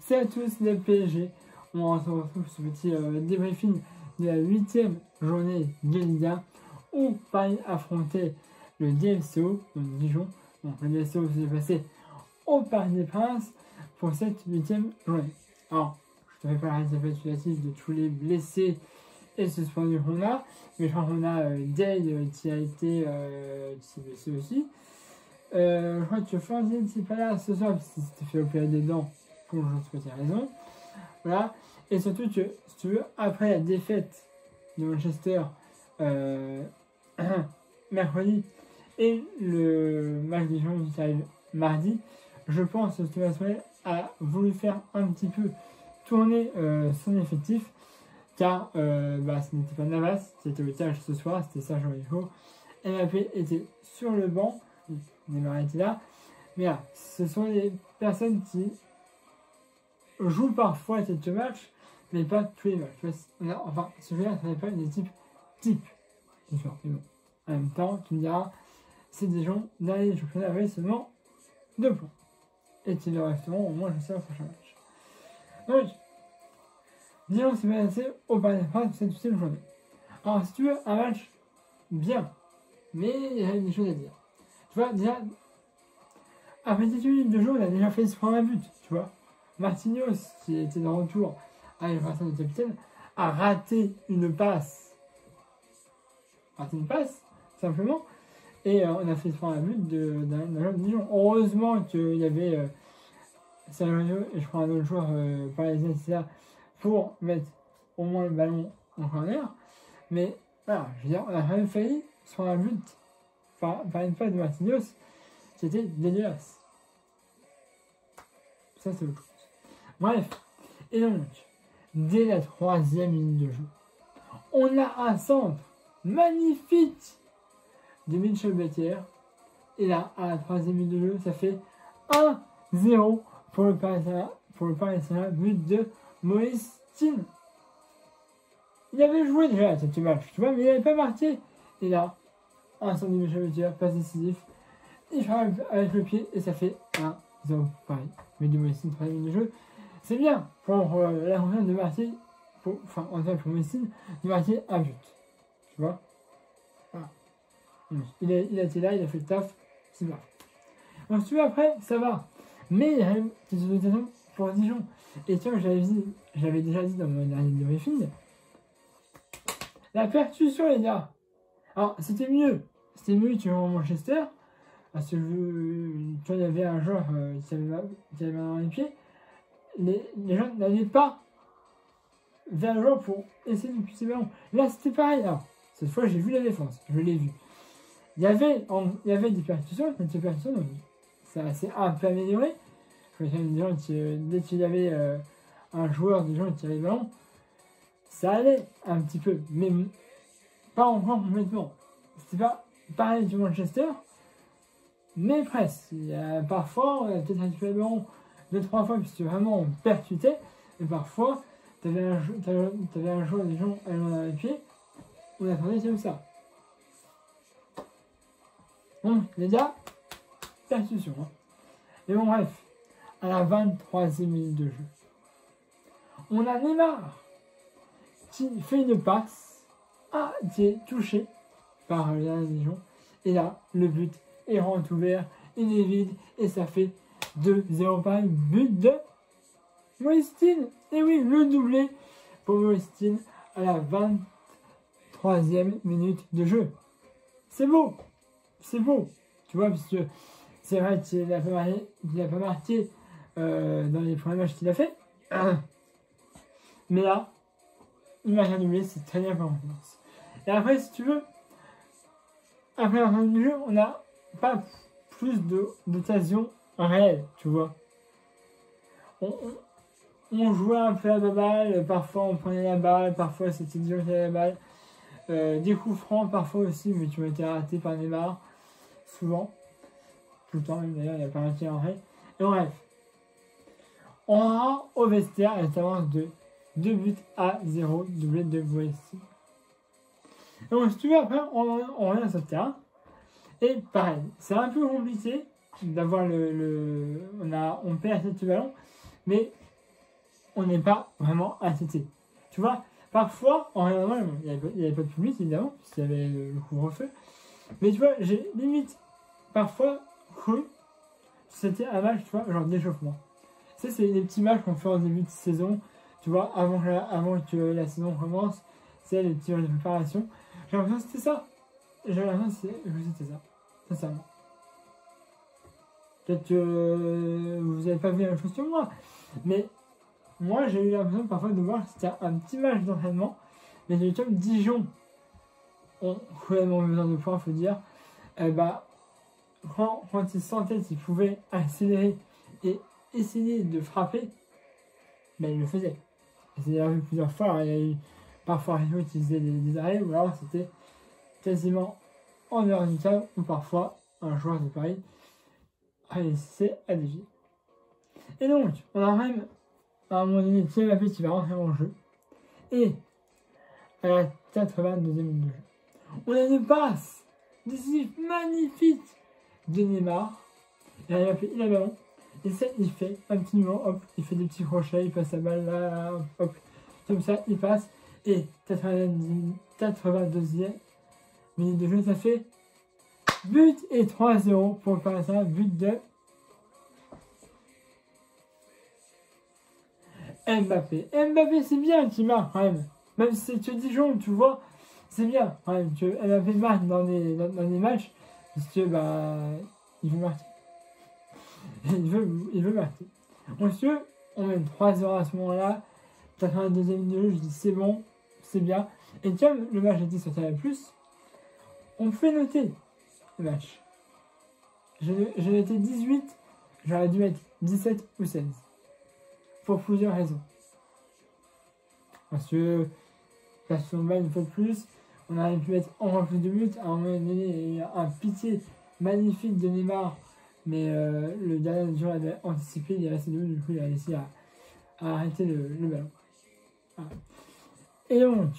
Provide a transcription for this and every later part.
C'est à tous les PSG. On se retrouve sur ce petit débriefing de la 8e journée de Ligue 1 où Paris affrontait le DFCO, donc Dijon. Donc le DFCO s'est passé au Parc des Princes pour cette 8e journée. Alors, je ne te fais pas la récapitulative de tous les blessés et suspendus qu'on a, mais je crois qu'on a Dale qui a été blessé aussi. Je crois que Florentine n'est pas là ce soir parce qu'il s'était fait opérer des dents pour je ne sais pas quelle raison. Voilà. Et surtout que, si tu veux, après la défaite de Manchester mercredi et le match des gens qui arrive mardi, je pense que Thomas Tuchel a voulu faire un petit peu tourner son effectif car ce n'était pas Navas, c'était au tirage ce soir, c'était Sergio Rico. Mbappé était sur le banc, Neymar était là, mais là, ce sont les personnes qui jouent parfois quelques matchs, mais pas tous les matchs. Enfin, celui-là, ça n'est pas des types type, c'est sûr, mais bon. En même temps, tu me diras, c'est des gens d'aller les championnats avec seulement 2 points. Et qui le resteront au moins jusqu'à le prochain match. Donc, Dijon s'est passé au Parc des Princes cette 8e journée. Alors, si tu veux, un match bien, mais il y a des choses à dire. Tu vois, déjà, après 10 minutes de jeu, on a déjà fait se prendre un but, tu vois. Marquinhos, qui était de retour à l'inversion du capitaine, a raté une passe. Simplement. Et on a fait se prendre un but d'un joueur de Dijon. Heureusement qu'il y avait Sergio et je crois un autre joueur parisien là pour mettre au moins le ballon en corner. Mais voilà, je veux dire, on a quand même failli se prendre un but par une passe de Marquinhos qui était dégueulasse. Ça, c'est autre chose. Bref, et donc, dès la 3e minute de jeu, on a un centre magnifique de Mitchell Baker. Et là, à la 3e minute de jeu, ça fait 1-0 pour le Paris Saint-Germain, but de Moïse Kean. Il avait joué déjà à ce match, tu vois, mais il n'avait pas marqué. Et là, un centre de Mitchell Baker, passe décisif. Il frappe avec le pied et ça fait 1-0 Paris. Mais de Moïse Kean, 3e minute de jeu. C'est bien pour la confiance de marquer, en tout cas pour Moïse Kean, de marquer un but. Tu vois? Voilà. Il a été là, il a fait le taf, c'est bien. Donc si tu veux, après, ça va. Mais il y a une situation pour Dijon. Et tu vois, j'avais déjà dit dans mon dernier briefing, la percussion, les gars. Alors, c'était mieux que en Manchester, parce que tu vois, il y avait un joueur qui avait mal dans les pieds. Les gens n'allaient pas vers le joueur pour essayer de pousser le ballon. Là, c'était pareil. Alors, cette fois, j'ai vu la défense, je l'ai vu. Il y avait des percussions, mais ces percussions, donc, ça s'est un peu amélioré. Je me souviens que dès qu'il y avait un joueur de gens qui avait le ballon, ça allait un petit peu, mais pas encore complètement. C'était pas pareil que Manchester, mais presque. Parfois, on a peut-être récupéré le ballon 2-3 fois, puisque vraiment on percutait, et parfois, t'avais un joueur des gens allant dans les pieds, on attendait comme ça. Donc, les gars, percussion. Hein. Et bon, bref, à la 23e minute de jeu, on a Neymar qui fait une passe, qui est touché par la Dijon. Et là, le but est rentré ouvert, il est vide, et ça fait 2-0 par but de Moïse Kean. Et oui, le doublé pour Moïse Kean à la 23e minute de jeu. C'est beau. C'est beau, tu vois, parce que c'est vrai qu'il n'a pas marqué dans les premiers matchs qu'il a fait. Mais là, il m'a rien doublé, c'est très bien pour confiance. Et après, si tu veux, après la fin du jeu, on n'a pas plus d'occasions réelles, tu vois. On jouait un peu à la balle, parfois on prenait la balle, parfois c'était Dijon qui avait la balle. Des coups francs parfois aussi, mais qui ont été ratés par Neymar. Souvent, tout le temps même d'ailleurs, il n'y a pas un tir en vrai. Et bref, on aura au vestiaire à l'avance de 2-0, doublé de Moïse Kean. Et donc, si tu veux, après, on revient sur le terrain. Et pareil, c'est un peu compliqué d'avoir on perd ce ballon, mais on n'est pas vraiment inquiété. Tu vois, parfois, en regardant, il n'y avait pas de public évidemment, puisqu'il y avait le couvre-feu. Mais tu vois, j'ai limite parfois cru que c'était un match, tu vois, genre d'échauffement. Tu sais, c'est les petits matchs qu'on fait en début de saison, tu vois, avant que la saison commence, c'est les petits matchs de préparation. J'ai l'impression que c'était ça. J'ai l'impression que c'était ça, sincèrement. Peut-être que vous n'avez pas vu la même chose que moi, mais moi j'ai eu l'impression parfois de voir que c'était un petit match d'entraînement, mais comme Dijon ont cruellement besoin de points, faut dire, quand ils sentaient qu'ils pouvaient accélérer et essayer de frapper, ils le faisaient. Et c'est d'ailleurs vu plusieurs fois, hein, il y a eu parfois Rio qui faisait des arrêts, ou alors c'était quasiment en dehors du cadre, ou parfois un joueur de Paris réussi à dévier. Et donc, on a même à un moment donné Mbappé qui va rentrer en jeu, et à la 82e minute de jeu, on a une passe décisive magnifique de Neymar. Il a fait le ballon. Et ça, il fait un petit mouvement, hop, il fait des petits crochets, il passe la balle là, hop, comme ça, il passe. Et 82e minute de jeu, ça fait but et 3-0 pour le Paris Saint-Germain, but de Mbappé. Mbappé, c'est bien qu'il marque quand même. Même si c'est que Dijon, tu vois, c'est bien quand même que Mbappé marque dans les matchs, parce que il veut marquer. Il veut marquer. Ensuite, on met 3-0 à ce moment-là. 82e minute de jeu, je dis c'est bon, c'est bien. Et comme le match était sur Canal+, on fait noter le match. J'ai noté 18, j'aurais dû mettre 17 ou 16. Pour plusieurs raisons. Parce que la saison de balle une fois de plus, on aurait pu mettre encore plus de buts. À un moment donné, il y a eu un pitié magnifique de Neymar. Mais le dernier joueur avait anticipé, il est resté debout, du coup il a réussi à arrêter le ballon. Voilà. Et donc,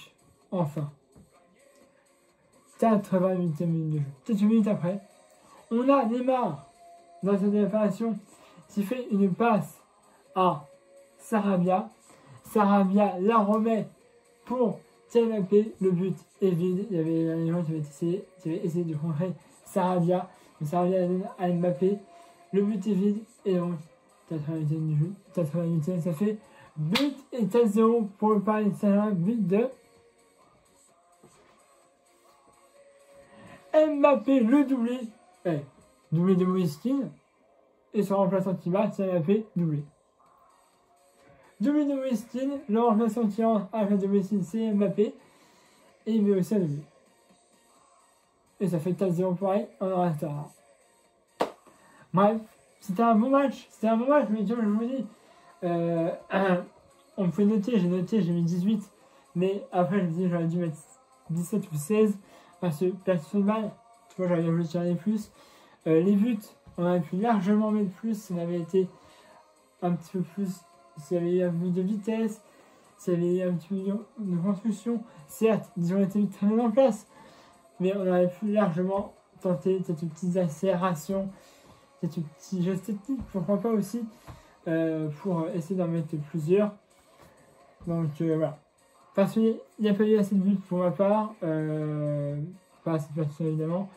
enfin, 88e minute de jeu. Quelques minutes après, on a Neymar dans cette préparation qui fait une passe à Sarabia. Sarabia la remet pour Mbappé. Le but est vide. Il y avait un gens qui avait essayé de contrer Sarabia. Mais Sarabia la donne à Mbappé. Le but est vide. Et donc, 88e du jeu. 88e, ça fait but et 4-0 pour le Paris Saint-Germain. But de Mbappé, le doublé. Doublé de Moïskine. Et son remplaçant qui marque, Mbappé, doublé. Doublé de Moïskine, le remplaçant qui rentre à la de Moïskine, c'est Mbappé. Et il met aussi un doublé. Et ça fait 4-0 pareil, on en restera. Bref, c'était un bon match. C'était un bon match, mais comme je vous dis, on peut noter, j'ai mis 18. Mais après, je me dis, j'aurais dû mettre 17 ou 16. Parce que personne de balle, tu vois, j'aurais voulu tirer plus. Les buts, on aurait pu largement mettre plus si on avait été un petit peu plus. S'il y avait eu un peu de vitesse, s'il y avait eu un petit peu de construction. Certes, ils ont été très bien en place. Mais on aurait pu largement tenter cette petite accélération, cette petite geste technique, pourquoi pas aussi, pour essayer d'en mettre plusieurs. Donc voilà. Parce qu'il n'y a pas eu assez de buts pour ma part, pas assez de personnes évidemment.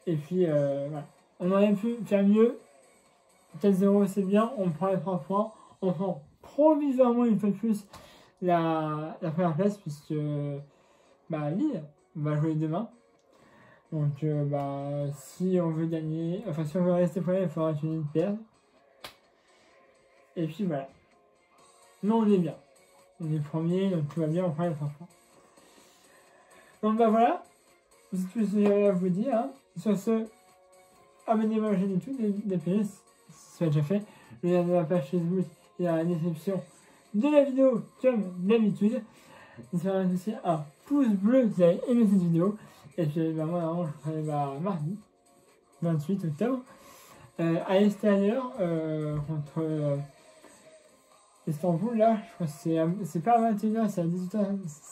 Et puis voilà. On aurait pu faire mieux. 4-0 c'est bien, on prend les 3 points, on prend provisoirement une fois de plus la première place puisque Lille va jouer demain. Donc si on veut gagner, enfin si on veut rester premier, il faudra que Lille perde. Et puis voilà. Mais on est bien. On est premier, donc tout va bien, on prend les 3 points. Donc voilà. C'est tout ce que j'avais à vous dire. Hein. Sur ce, abonnez-vous à la chaîne YouTube des PS, si c'est déjà fait. Le lien de la page Facebook est dans la description de la vidéo, comme d'habitude. N'hésitez pas à mettre aussi un pouce bleu si vous avez aimé cette vidéo. Et puis moi, je ferai mardi, 28 octobre, à l'extérieur, contre Istanbul, là, je crois que c'est pas à 21h, c'est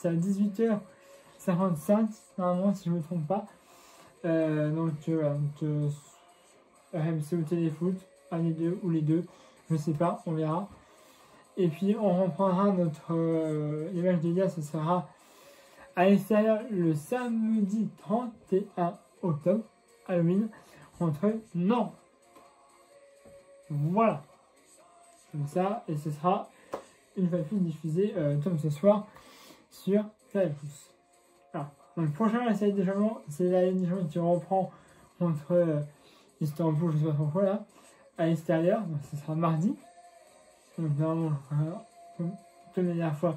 à 18h55, normalement, si je ne me trompe pas. RMC ou Téléfoot, un des deux ou les deux, je sais pas, on verra. Et puis on reprendra notre image de gars, ce sera à l'extérieur le samedi 31 octobre, Halloween, contre Nantes. Voilà. Comme ça, et ce sera une fois de plus diffusé comme ce soir sur Canal+. Alors, donc le prochain essai d'échauffement, c'est la Ligue des Champions qui reprend contre Istanbul, je sais pas trop quoi là, à l'extérieur, donc ce sera mardi. Donc normalement, comme la dernière fois,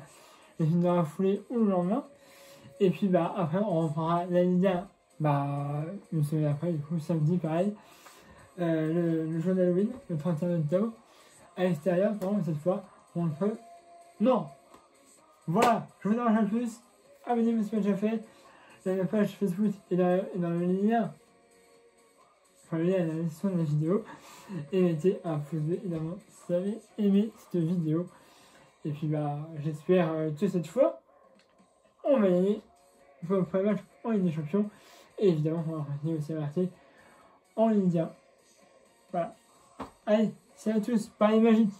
les films dans la foulée ou le lendemain. Et puis bah après on reprendra la Ligue 1 une semaine après, du coup samedi pareil, le jour d'Halloween, le 31 octobre, à l'extérieur, par contre cette fois, contre non. Voilà, je vous en dis un plus, abonnez-vous si ce n'est pas déjà fait, la page Facebook est dans le lien, enfin le lien est dans la description de la vidéo, et mettez un pouce bleu évidemment si vous avez aimé cette vidéo. Et puis bah j'espère que cette fois, on va gagner le premier match en Ligue des Champions, et évidemment on va continuer aussi à marquer en Ligue 1. Voilà. Allez, salut à tous, Paris Magique.